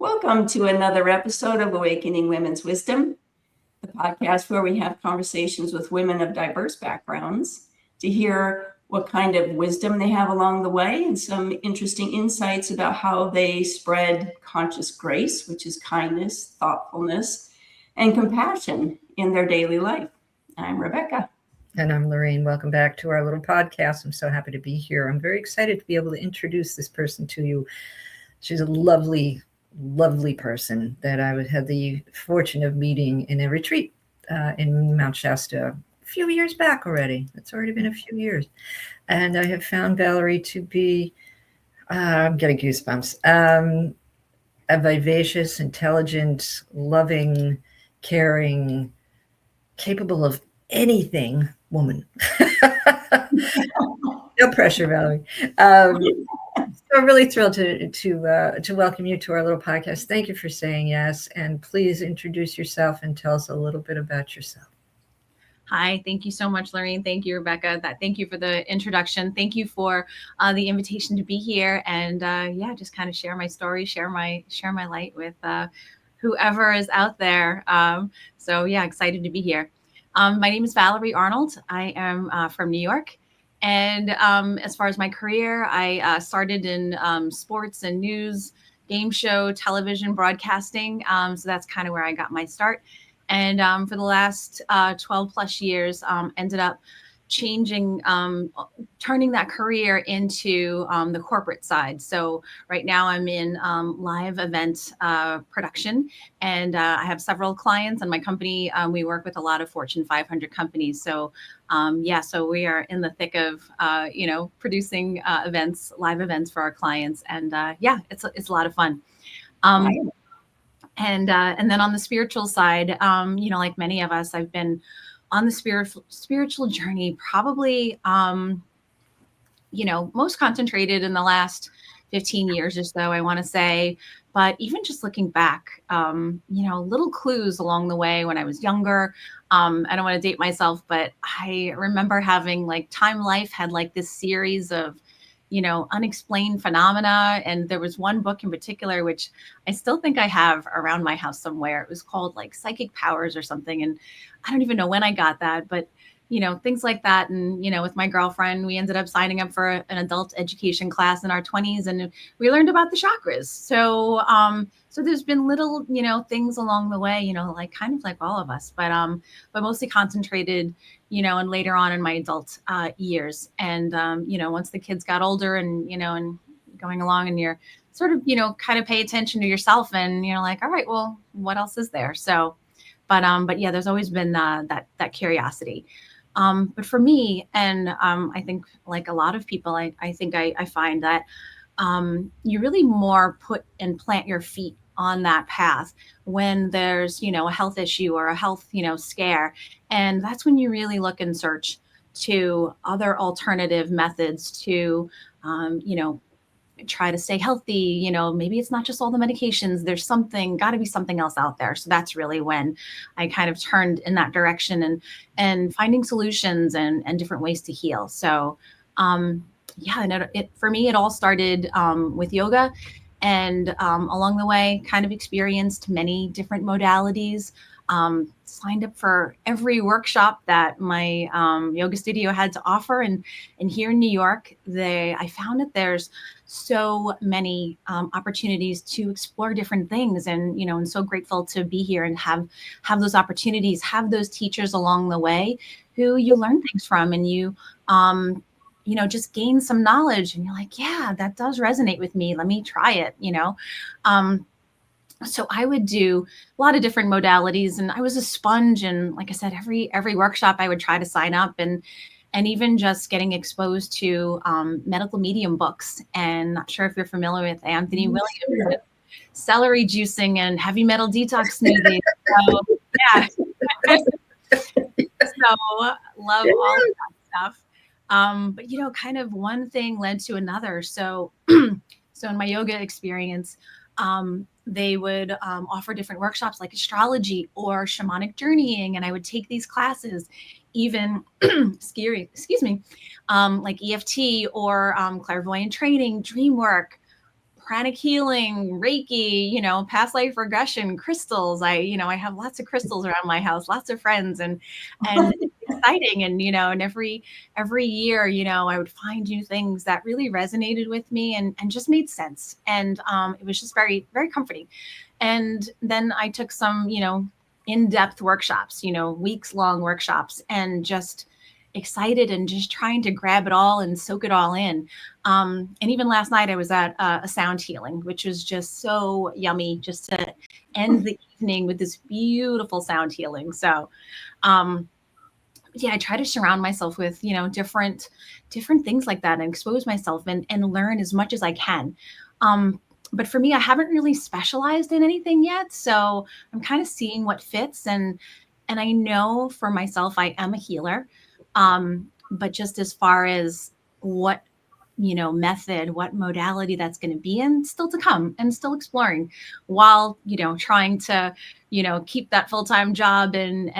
Welcome to another episode of Awakening Women's Wisdom, the podcast where we have conversations with women of diverse backgrounds to hear what kind of wisdom they have along the way and some interesting insights about how they spread conscious grace, which is kindness, thoughtfulness, and compassion in their daily life. I'm Rebecca. And I'm Laurine. Welcome back to our little podcast. I'm so happy to be here. I'm very excited to be able to introduce this person to you. She's a lovely, lovely person that I had the fortune of meeting in a retreat in Mount Shasta a few years back already. It's already been a few years. And I have found Valerie to be, I'm getting goosebumps, a vivacious, intelligent, loving, caring, capable of anything woman. No pressure, Valerie. So I'm really thrilled to welcome you to our little podcast. Thank you for saying yes, and please introduce yourself and tell us a little bit about yourself. Hi, thank you so much, Laurine. Thank you, Rebecca. Thank you for the introduction. Thank you for the invitation to be here, and just kind of share my story, share my light with whoever is out there. Excited to be here. My name is Valerie Arnold. I am from New York. And as far as my career, I started in sports and news, game show, television, broadcasting. So that's kind of where I got my start. And for the last 12 plus years, ended up changing, turning that career into the corporate side. So right now I'm in live event production, and I have several clients. And my company, we work with a lot of Fortune 500 companies. So so we are in the thick of producing events, live events for our clients, and it's a lot of fun. And then on the spiritual side, like many of us, I've been on the spiritual journey, probably, most concentrated in the last 15 years or so, I want to say. But even just looking back, little clues along the way when I was younger. I don't want to date myself, but I remember having Time Life had this series of unexplained phenomena. And there was one book in particular, which I still think I have around my house somewhere. It was called Psychic Powers or something. And I don't even know when I got that, but things like that. And, with my girlfriend, we ended up signing up for an adult education class in our 20s, and we learned about the chakras. So, so there's been little, things along the way, kind of like all of us, but mostly concentrated, and later on in my adult years. And, once the kids got older and, and going along, and you're sort of, kind of pay attention to yourself, and you're like, all right, well, what else is there? So, but yeah, there's always been that curiosity. But for me, and I think like a lot of people, I think I find that you really more put and plant your feet on that path when there's, a health issue or a health, scare. And that's when you really look and search to other alternative methods to, try to stay healthy. Maybe it's not just all the medications. There's got to be something else out there. So that's really when I kind of turned in that direction and finding solutions and different ways to heal. So, and for me, it all started with yoga, and along the way, kind of experienced many different modalities. Signed up for every workshop that my yoga studio had to offer. And here in New York, I found that there's so many opportunities to explore different things. And, I'm so grateful to be here and have those opportunities, have those teachers along the way who you learn things from, and you just gain some knowledge, and you're like, yeah, that does resonate with me. Let me try it, So I would do a lot of different modalities, and I was a sponge. And like I said, every workshop I would try to sign up, and even just getting exposed to medical medium books. And not sure if you're familiar with Anthony Williams, with celery juicing and heavy metal detox smoothies. So yeah, so love all of that stuff. But kind of one thing led to another. So in my yoga experience, they would offer different workshops like astrology or shamanic journeying. And I would take these classes, even, like EFT or clairvoyant training, dream work, pranic healing, Reiki, past life regression, crystals. I have lots of crystals around my house, lots of friends, and it's exciting. And every year, I would find new things that really resonated with me and just made sense. And it was just very, very comforting. And then I took some, in-depth workshops, weeks long workshops, and just excited and just trying to grab it all and soak it all in. And even last night I was at a sound healing, which was just so yummy, just to end the evening with this beautiful sound healing. So, yeah, I try to surround myself with, different things like that, and expose myself and learn as much as I can. But for me, I haven't really specialized in anything yet. So I'm kind of seeing what fits. And I know for myself, I am a healer. But just as far as what, method, what modality that's going to be in, still to come, and still exploring, while, trying to, keep that full-time job and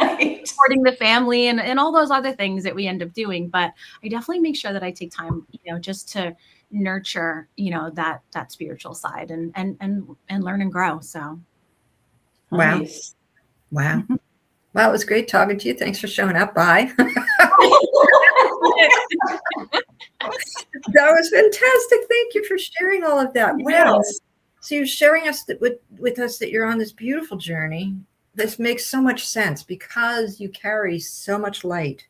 Right. supporting the family and all those other things that we end up doing. But I definitely make sure that I take time, just to nurture, that spiritual side and learn and grow. So. Wow. Nice. Wow. Well, it was great talking to you. Thanks for showing up. Bye. That was fantastic. Thank you for sharing all of that. Wow. Yes. So you're sharing us with us that you're on this beautiful journey. This makes so much sense because you carry so much light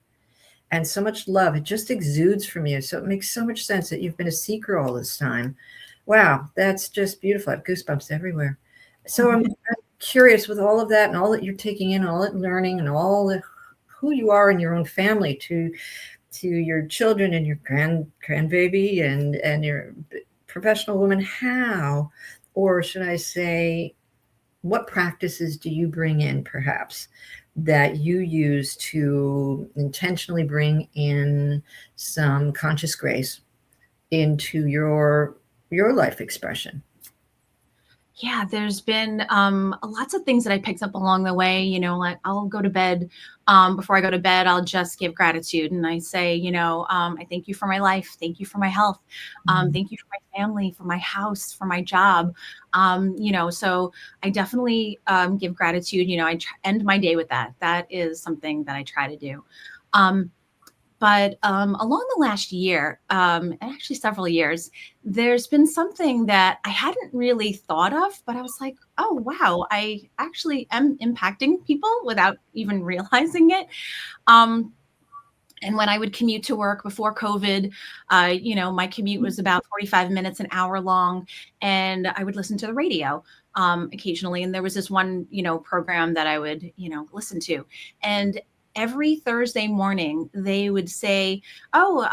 and so much love. It just exudes from you. So it makes so much sense that you've been a seeker all this time. Wow, that's just beautiful. I have goosebumps everywhere. So I'm curious, with all of that and all that you're taking in, all that learning, and all the who you are in your own family, to your children and your grandbaby and your professional woman, how, or should I say, what practices do you bring in, perhaps, that you use to intentionally bring in some conscious grace into your life expression? Yeah, there's been lots of things that I picked up along the way. Like I'll go to bed. Before I go to bed, I'll just give gratitude. And I say, I thank you for my life. Thank you for my health. Thank you for my family, for my house, for my job. So I definitely give gratitude. I end my day with that. That is something that I try to do. But along the last year, and actually several years, there's been something that I hadn't really thought of, but I was like, oh, wow, I actually am impacting people without even realizing it. And when I would commute to work before COVID, my commute was about 45 minutes, an hour long, and I would listen to the radio occasionally. And there was this one, program that I would, listen to. And every Thursday morning, they would say, oh,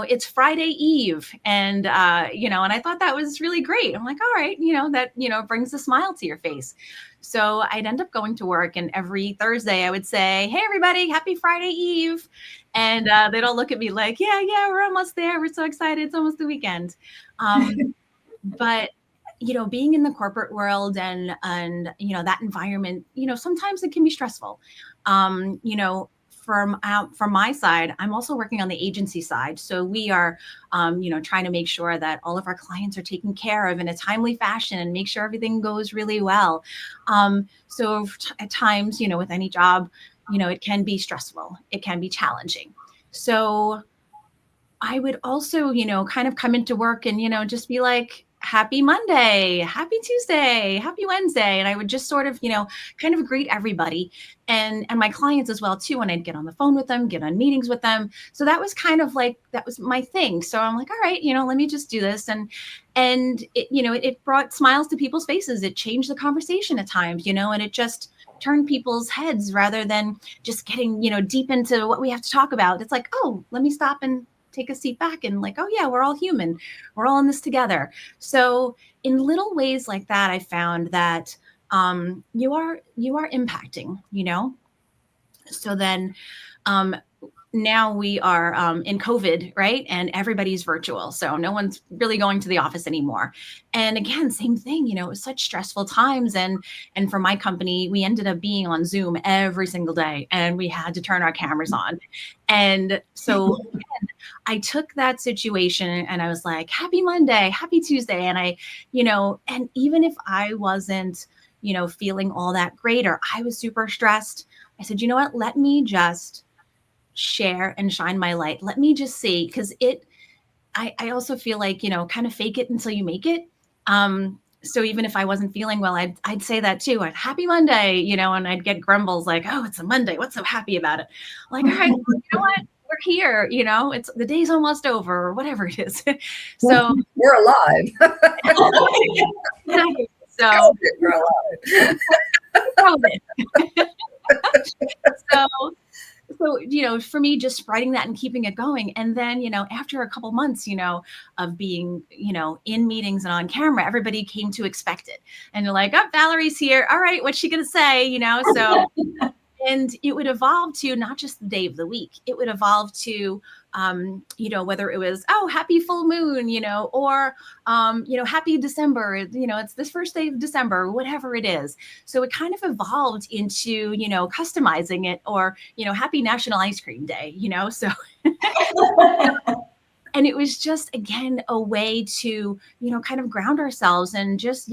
it's Friday Eve. And, and I thought that was really great. I'm like, all right, that, brings a smile to your face. So I'd end up going to work, and every Thursday I would say, hey, everybody, happy Friday Eve. And they'd all look at me like, yeah, we're almost there. We're so excited. It's almost the weekend. But, being in the corporate world and that environment, sometimes it can be stressful. From my side, I'm also working on the agency side. So we are, trying to make sure that all of our clients are taken care of in a timely fashion and make sure everything goes really well. So at times, with any job, it can be stressful. It can be challenging. So I would also, kind of come into work and, just be like, happy Monday, happy Tuesday, happy Wednesday. And I would just sort of, kind of greet everybody and my clients as well, too, when I'd get on the phone with them, get on meetings with them. So that was kind of like, that was my thing. So I'm like, all right, let me just do this. And it, it brought smiles to people's faces. It changed the conversation at times, and it just turned people's heads rather than just getting, deep into what we have to talk about. It's like, oh, let me stop and take a seat back and like, oh yeah, we're all human. We're all in this together. So in little ways like that, I found that you are impacting, So then now we are in COVID, right? And everybody's virtual. So no one's really going to the office anymore. And again, same thing, it was such stressful times. And for my company, we ended up being on Zoom every single day and we had to turn our cameras on. And so again, I took that situation and I was like, happy Monday, happy Tuesday. And and even if I wasn't, feeling all that great or I was super stressed, I said, you know what, let me just share and shine my light. Let me just see, because I also feel like, kind of fake it until you make it. So even if I wasn't feeling well, I'd say that too. Happy Monday, and I'd get grumbles like, oh, it's a Monday. What's so happy about it? Like, all right, you know what? We're here, it's the day's almost over or whatever it is. So we're alive. So we're alive. So, for me, just spreading that and keeping it going. And then, after a couple months, of being, in meetings and on camera, everybody came to expect it. And you're like, oh, Valerie's here. All right, what's she going to say? So, and it would evolve to not just the day of the week. It would evolve to, whether it was, oh, happy full moon, or, happy December, it's this first day of December, whatever it is. So it kind of evolved into, customizing it or, happy National Ice Cream Day, so. And it was just, again, a way to, kind of ground ourselves and just,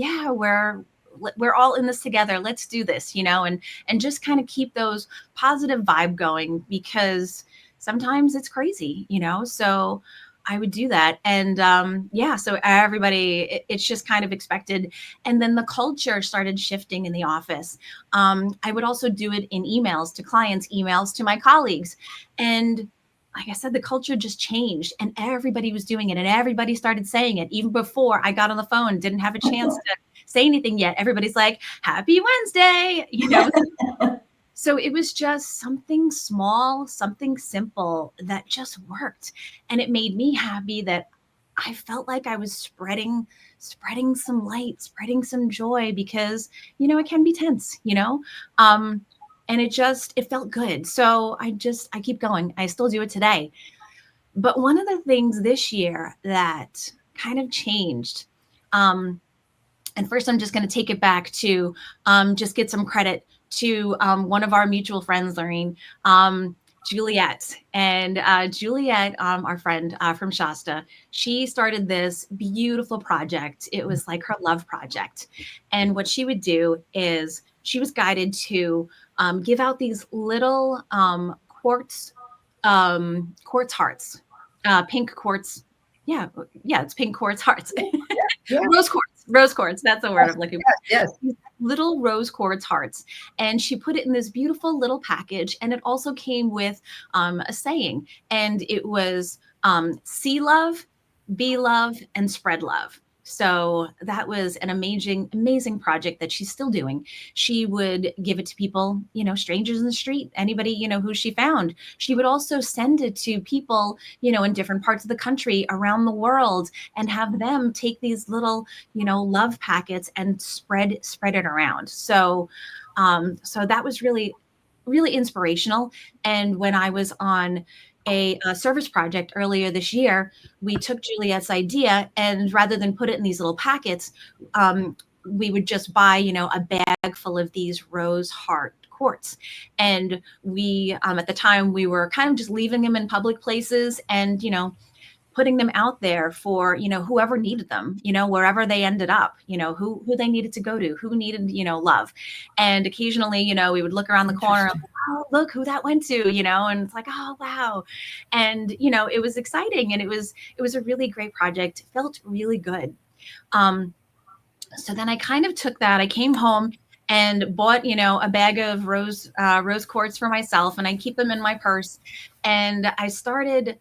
we're all in this together. Let's do this, and just kind of keep those positive vibe going, because sometimes it's crazy, so I would do that. And so everybody, it's just kind of expected. And then the culture started shifting in the office. I would also do it in emails to clients, emails to my colleagues. And like I said, the culture just changed and everybody was doing it and everybody started saying it. Even before I got on the phone, didn't have a chance to say anything yet. Everybody's like, happy Wednesday, So it was just something small, something simple that just worked. And it made me happy that I felt like I was spreading some light, spreading some joy, because, it can be tense, and it felt good. So I keep going. I still do it today. But one of the things this year that kind of changed, and first I'm just going to take it back to just get some credit to one of our mutual friends, Laurine, Juliet. And Juliet, our friend from Shasta, she started this beautiful project. It was like her love project. And what she would do is she was guided to give out these little quartz hearts, pink quartz. Yeah, it's pink quartz hearts. Yeah. Rose quartz. That's the word I'm looking for. Yes. Little rose quartz hearts. And she put it in this beautiful little package. And it also came with a saying. And it was see love, be love, and spread love. So that was an amazing project that she's still doing. She would give it to people, strangers in the street, anybody, who she found. She would also send it to people, in different parts of the country, around the world, and have them take these little, love packets and spread it around. So, so that was really, really inspirational. And when I was on a service project earlier this year, we took Juliet's idea, and rather than put it in these little packets, we would just buy, a bag full of these rose heart quartz. And we, at the time, we were kind of just leaving them in public places and, putting them out there for, whoever needed them, wherever they ended up, who they needed to go to, who needed, love. And occasionally, we would look around the corner, like, oh, look who that went to, and it's like, oh, wow. And, it was exciting. And it was a really great project. It felt really good. So then I kind of took that. I came home and bought, a bag of rose quartz for myself, and I keep them in my purse. And I started,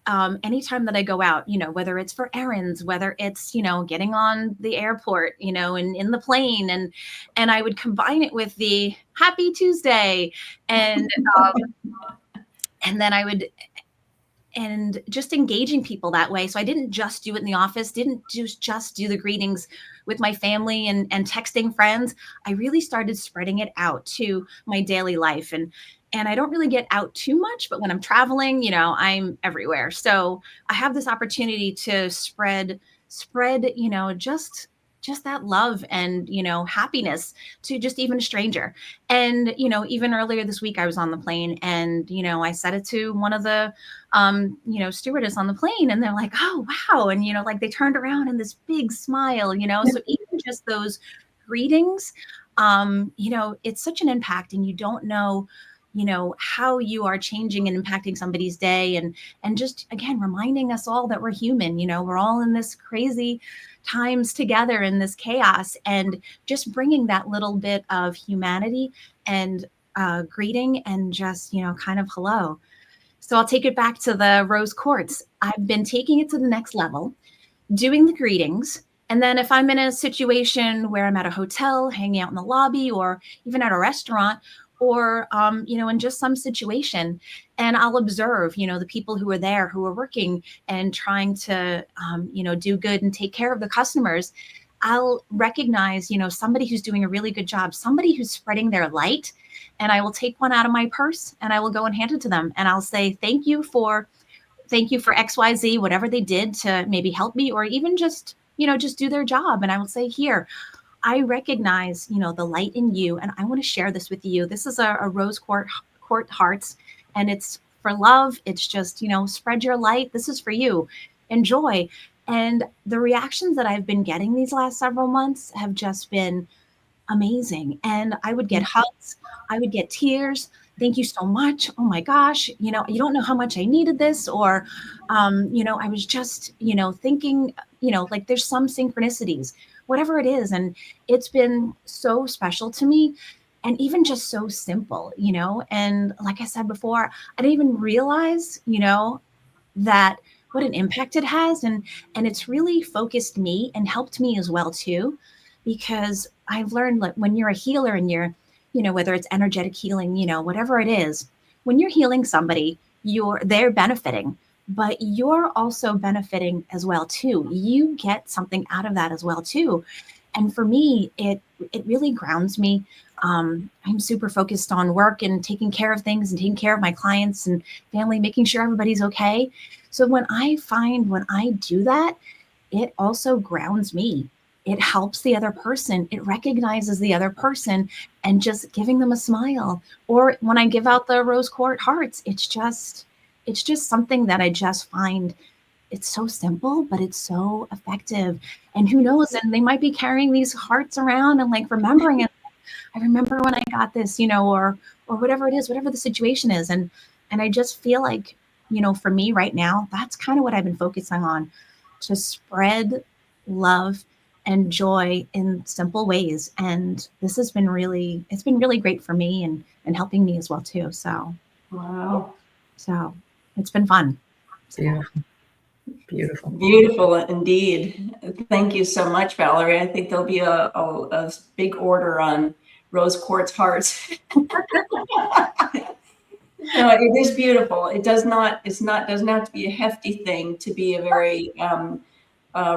anytime that I go out, whether it's for errands, whether it's, getting on the airport, and in the plane, and I would combine it with the happy Tuesday, and then I would, and just engaging people that way. So I didn't just do it in the office, didn't just do the greetings with my family and texting friends. I really started spreading it out to my daily life. and I don't really get out too much, but when I'm traveling, I'm everywhere. So I have this opportunity to spread, just that love and, happiness to just even a stranger. And, even earlier this week, I was on the plane and, I said it to one of the, stewardess on the plane, and they're like, oh, wow. And, like they turned around and this big smile, so even just those greetings, it's such an impact, and you don't know, how you are changing and impacting somebody's day. And just, again, reminding us all that we're human, we're all in this crazy times together in this chaos, and just bringing that little bit of humanity and greeting and just, kind of hello. So I'll take it back to the rose quartz. I've been taking it to the next level, doing the greetings. And then if I'm in a situation where I'm at a hotel, hanging out in the lobby, or even at a restaurant, or, in just some situation, and I'll observe, the people who are there, who are working and trying to, do good and take care of the customers. I'll recognize, somebody who's doing a really good job, somebody who's spreading their light, and I will take one out of my purse and I will go and hand it to them. And I'll say, thank you for XYZ, whatever they did to maybe help me, or even just, just do their job. And I will say, here, I recognize, the light in you, and I want to share this with you. This is a rose court hearts, and it's for love. It's just, spread your light. This is for you. Enjoy. And the reactions that I've been getting these last several months have just been amazing. And I would get hugs, I would get tears. Thank you so much. Oh my gosh, you don't know how much I needed this. Or, I was just, thinking, like there's some synchronicities, whatever it is. And it's been so special to me, and even just so simple, and like I said before, I didn't even realize, that what an impact it has. And it's really focused me and helped me as well too, because I've learned that when you're a healer and you're, whether it's energetic healing, whatever it is, when you're healing somebody, they're benefiting, but you're also benefiting as well too. You get something out of that as well too. And for me, it really grounds me. I'm super focused on work and taking care of things and taking care of my clients and family, making sure everybody's okay. So when I do that, it also grounds me. It helps the other person. It recognizes the other person, and just giving them a smile. Or when I give out the rose quartz hearts, it's just something that I just find, it's so simple, but it's so effective. And who knows, and they might be carrying these hearts around and like remembering it. I remember when I got this, or whatever it is, whatever the situation is. And I just feel like, for me right now, that's kind of what I've been focusing on, to spread love and joy in simple ways. And this has been it's been really great for me, and helping me as well too. So, Wow. So it's been fun. Beautiful. Beautiful. Beautiful indeed. Thank you so much, Valerie. I think there'll be a big order on rose quartz hearts. No, it is beautiful. It doesn't have to be a hefty thing to be a very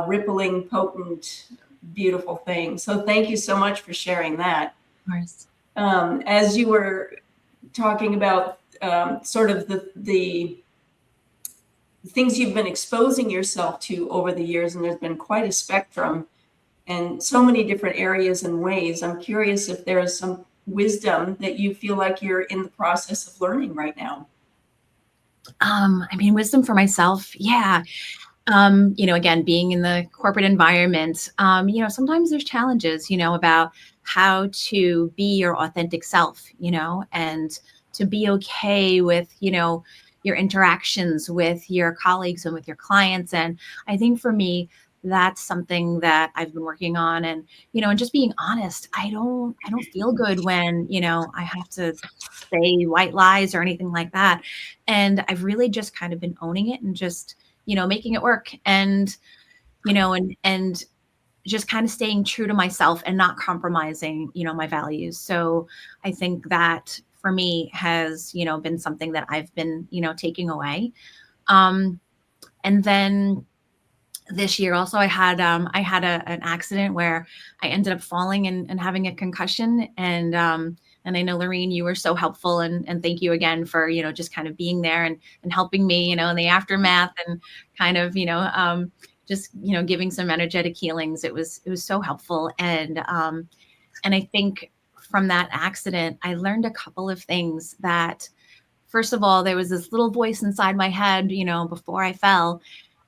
rippling, potent, beautiful thing. So thank you so much for sharing that. Of course. As you were talking about sort of the things you've been exposing yourself to over the years, and there's been quite a spectrum and so many different areas and ways. I'm curious if there is some wisdom that you feel like you're in the process of learning right now. Wisdom for myself. Yeah. Again, being in the corporate environment, sometimes there's challenges, about how to be your authentic self, and to be okay with, your interactions with your colleagues and with your clients. And I think for me, that's something that I've been working on. And, and just being honest, I don't feel good when, I have to say white lies or anything like that. And I've really just kind of been owning it and just, making it work, and, and just kind of staying true to myself and not compromising, my values. So I think that for me has, been something that I've been, taking away. And then this year also I had an accident where I ended up falling and having a concussion. And I know, Laurine, you were so helpful, and thank you again for, just kind of being there and helping me, in the aftermath, and kind of, just, giving some energetic healings. It was so helpful. And I think from that accident, I learned a couple of things. That first of all, there was this little voice inside my head, before I fell,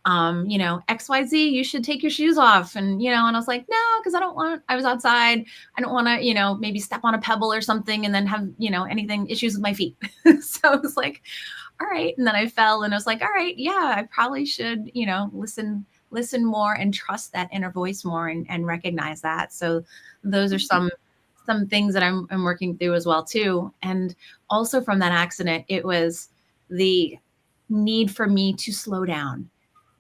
XYZ, you should take your shoes off. And I was like, no, because I was outside. I don't want to, maybe step on a pebble or something and then have, anything issues with my feet. So I was like, all right. And then I fell and I was like, all right, yeah, I probably should, listen more and trust that inner voice more, and recognize that. So those are some things that I'm working through as well too. And also from that accident, it was the need for me to slow down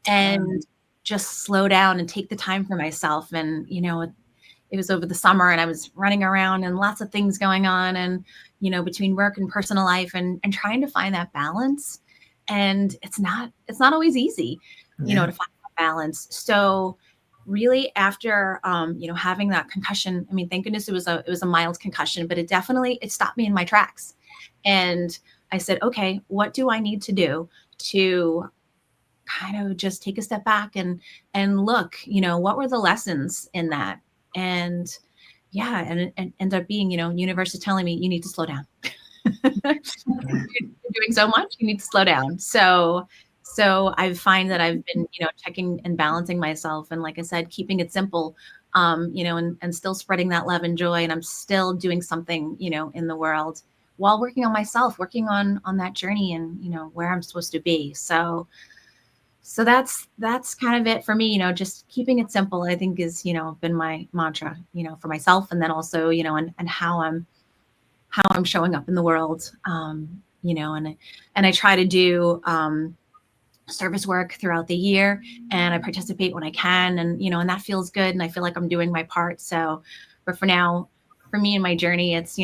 and just slow down and take the time for myself. And, it was over the summer and I was running around and lots of things going on, and, between work and personal life, and trying to find that balance. And it's not always easy, to find that balance. So really after, having that concussion, I mean, thank goodness it was a mild concussion, but it stopped me in my tracks. And I said, okay, what do I need to do to kind of just take a step back and look, what were the lessons in that? And yeah, and it ended up being, universe is telling me you need to slow down. You're doing so much, you need to slow down. So I find that I've been, checking and balancing myself, and like I said, keeping it simple, and still spreading that love and joy. And I'm still doing something, in the world, while working on myself, working on that journey, and, where I'm supposed to be. So that's kind of it for me, just keeping it simple, I think is, been my mantra, for myself. And then also, and how I'm showing up in the world, and I try to do, service work throughout the year, and I participate when I can, and, and that feels good. And I feel like I'm doing my part. So, but for now, for me and my journey, it's,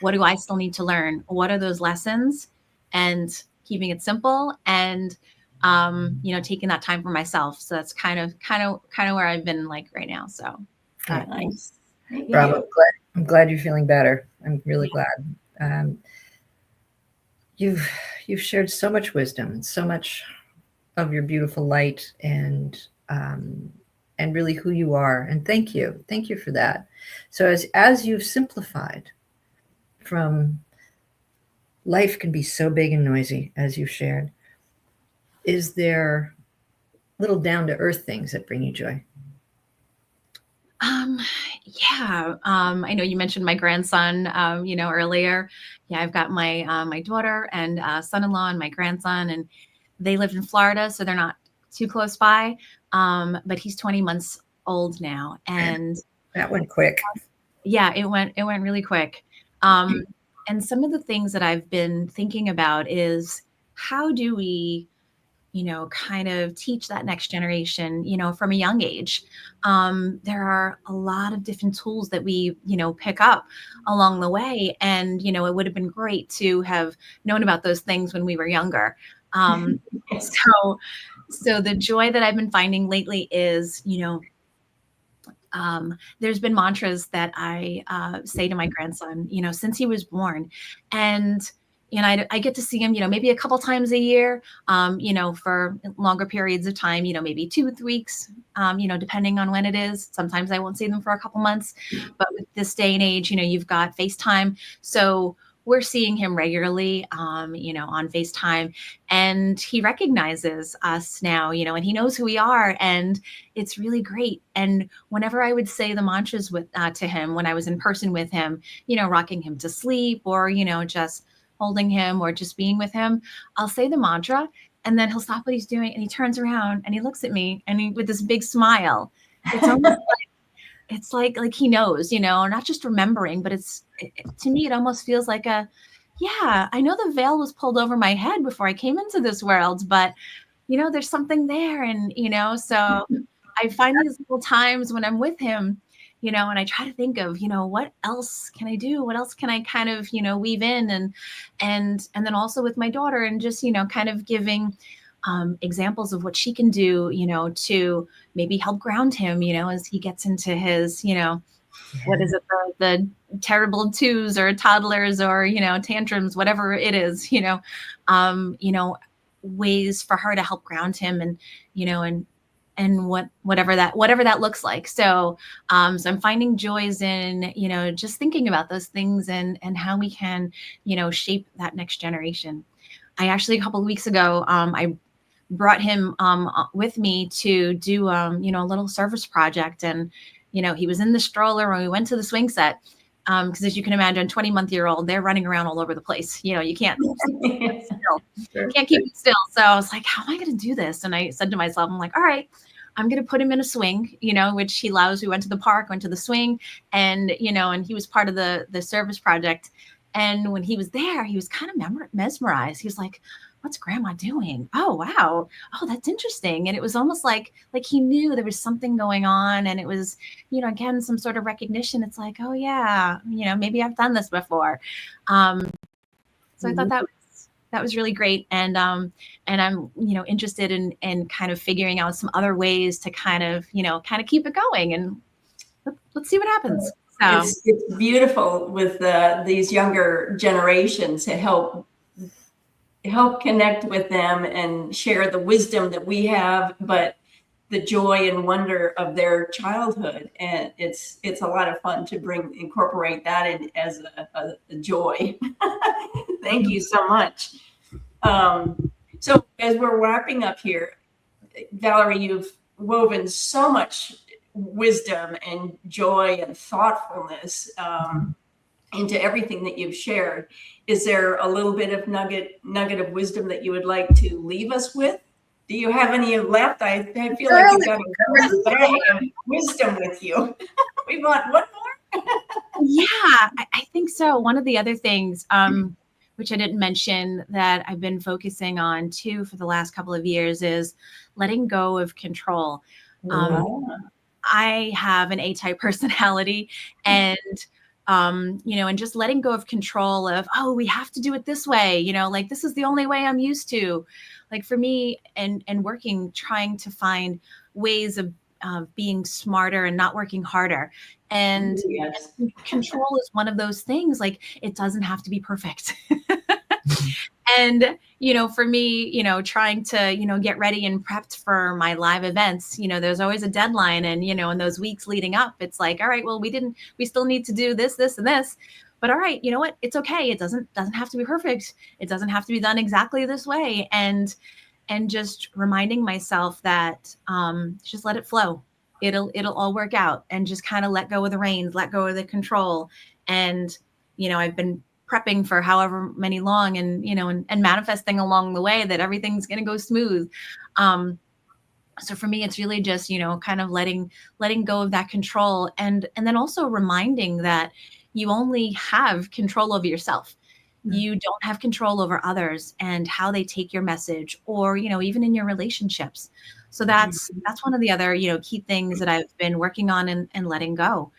what do I still need to learn? What are those lessons? And keeping it simple, and taking that time for myself. So that's kind of where I've been like right now. So Nice. Bravo. I'm glad you're feeling better. I'm really glad. You've shared so much wisdom and so much of your beautiful light, and really who you are. And thank you for that. So as you've simplified from life can be so big and noisy, as you've shared, is there little down to earth things that bring you joy? Yeah. I know you mentioned my grandson, earlier. Yeah, I've got my daughter and son-in-law and my grandson, and they live in Florida, so they're not too close by. But he's 20 months old now, and That went quick. yeah, it went really quick. And some of the things that I've been thinking about is, how do we, kind of teach that next generation, from a young age. There are a lot of different tools that we, pick up along the way. And, it would have been great to have known about those things when we were younger. So the joy that I've been finding lately is, there's been mantras that I say to my grandson, since he was born. And I get to see him, maybe a couple times a year, for longer periods of time, maybe 2 weeks, depending on when it is. Sometimes I won't see them for a couple months, but with this day and age, you've got FaceTime. So we're seeing him regularly, on FaceTime, and he recognizes us now, and he knows who we are, and it's really great. And whenever I would say the mantras to him, when I was in person with him, rocking him to sleep, or, just holding him, or just being with him, I'll say the mantra, and then he'll stop what he's doing, and he turns around and he looks at me, and with this big smile. It's almost it's like he knows, not just remembering, but to me, it almost feels like yeah, I know the veil was pulled over my head before I came into this world, but, there's something there. And, so I find these little times when I'm with him, and I try to think of, what else can I do? What else can I kind of, weave in, and then also with my daughter, and just, kind of giving examples of what she can do, to maybe help ground him, as he gets into his, what is it, the terrible twos or toddlers or, tantrums, whatever it is, ways for her to help ground him and, whatever that looks like. So I'm finding joys in, just thinking about those things and how we can, shape that next generation. I actually, a couple of weeks ago, I brought him with me to do, a little service project. And, he was in the stroller when we went to the swing set. Because as you can imagine, 20-month-old, they're running around all over the place. You can't can't keep them still. So I was like, how am I going to do this? And I said to myself, I'm like, all right, I'm going to put him in a swing, which he loves. We went to the park, went to the swing, and, and he was part of the service project. And when he was there, he was kind of mesmerized. He was like, what's grandma doing? Oh, wow. Oh, that's interesting. And it was almost like he knew there was something going on. And it was, again, some sort of recognition. It's like, oh yeah, maybe I've done this before. So I thought that was really great. And I'm, interested in kind of figuring out some other ways to kind of keep it going, and let's see what happens. So it's beautiful with these younger generations to help connect with them and share the wisdom that we have, but the joy and wonder of their childhood. And it's a lot of fun to incorporate that in as a joy. Thank you so much. So as we're wrapping up here, Valerie, you've woven so much wisdom and joy and thoughtfulness into everything that you've shared. Is there a little bit of nugget of wisdom that you would like to leave us with? Do you have any left? I feel like you've got a bag of wisdom with you. We want one more? Yeah, I think so. One of the other things, which I didn't mention, that I've been focusing on too for the last couple of years, is letting go of control. I have an A-type personality, and and just letting go of control of, oh, we have to do it this way, like this is the only way I'm used to. Like for me, and working, trying to find ways of being smarter and not working harder. And yes. Control is one of those things. Like, it doesn't have to be perfect. And, for me, trying to, get ready and prepped for my live events, there's always a deadline. And, in those weeks leading up, it's like, all right, well, we still need to do this, and this. But all right, you know what? It's okay. It doesn't have to be perfect. It doesn't have to be done exactly this way. And just reminding myself that just let it flow. It'll all work out, and just kind of let go of the reins, let go of the control. And, I've been prepping for however many long, and and manifesting along the way that everything's going to go smooth. So for me, it's really just, kind of letting go of that control, and then also reminding that you only have control over yourself. You don't have control over others and how they take your message, or, even in your relationships. So that's one of the other, key things that I've been working on and letting go,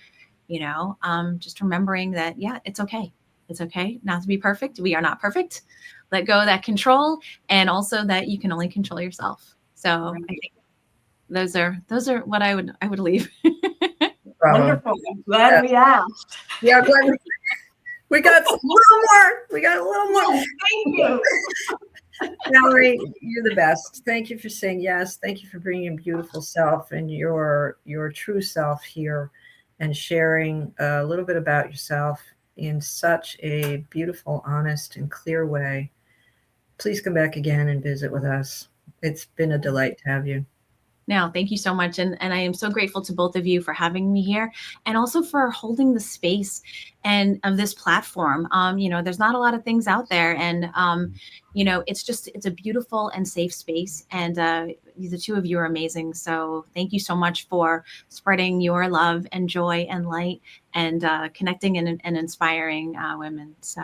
just remembering that, yeah, it's okay. It's okay not to be perfect. We are not perfect. Let go of that control, and also that you can only control yourself. So I think those are what I would leave. Wonderful. I'm glad we asked. Yeah, glad we got a little more. We got a little more. Thank you. Valerie, you're the best. Thank you for saying yes. Thank you for bringing your beautiful self and your true self here, and sharing a little bit about yourself in such a beautiful, honest, and clear way. Please come back again and visit with us. It's been a delight to have you. No, thank you so much. And I am so grateful to both of you for having me here, and also for holding the space and of this platform. There's not a lot of things out there, and it's a beautiful and safe space. And the two of you are amazing. So thank you so much for spreading your love and joy and light, and connecting and inspiring women. So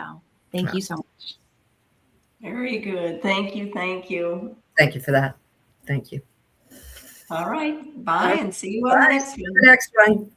thank you so much. Very good. Thank you. Thank you. Thank you for that. Thank you. All right. Bye, and see you on the next one. The next one.